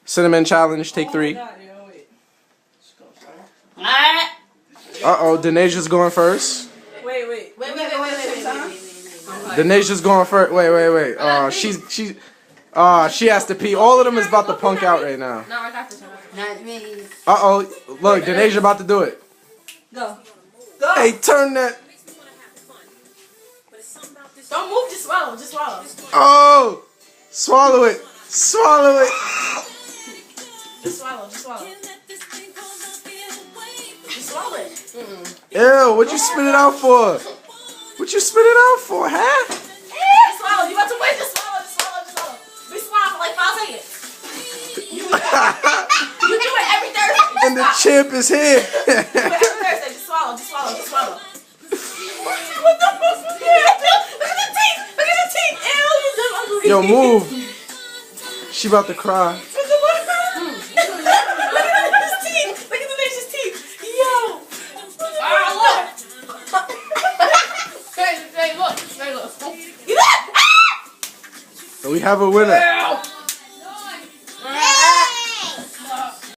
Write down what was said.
Cinnamon challenge, take 3. God, yo, wait. Uh-oh, Denaja's going first. Wait. Denaja's going first. Wait. She has to pee. All of them is about to punk out right now. No, I got this. Not me. Uh-oh. Look, Denaja about to do it. Go. Hey, turn that. Don't move, just swallow. Just swallow. Oh! Swallow it. Swallow it. Just swallow. Just swallow it. Ew, what you spit it out for? What you spit it out for, huh? Just swallow. You about to win. Just swallow. Be swallow for like 5 seconds. You do it every Thursday. And the champ is here. You do it every Thursday. Just swallow. What the fuck is that? Look at the teeth. Ew, you dumb ugly. Yo, move. She about to cry. Look at his teeth. Look at the nation's teeth. Yo. Look. Hey, look. So we have a winner.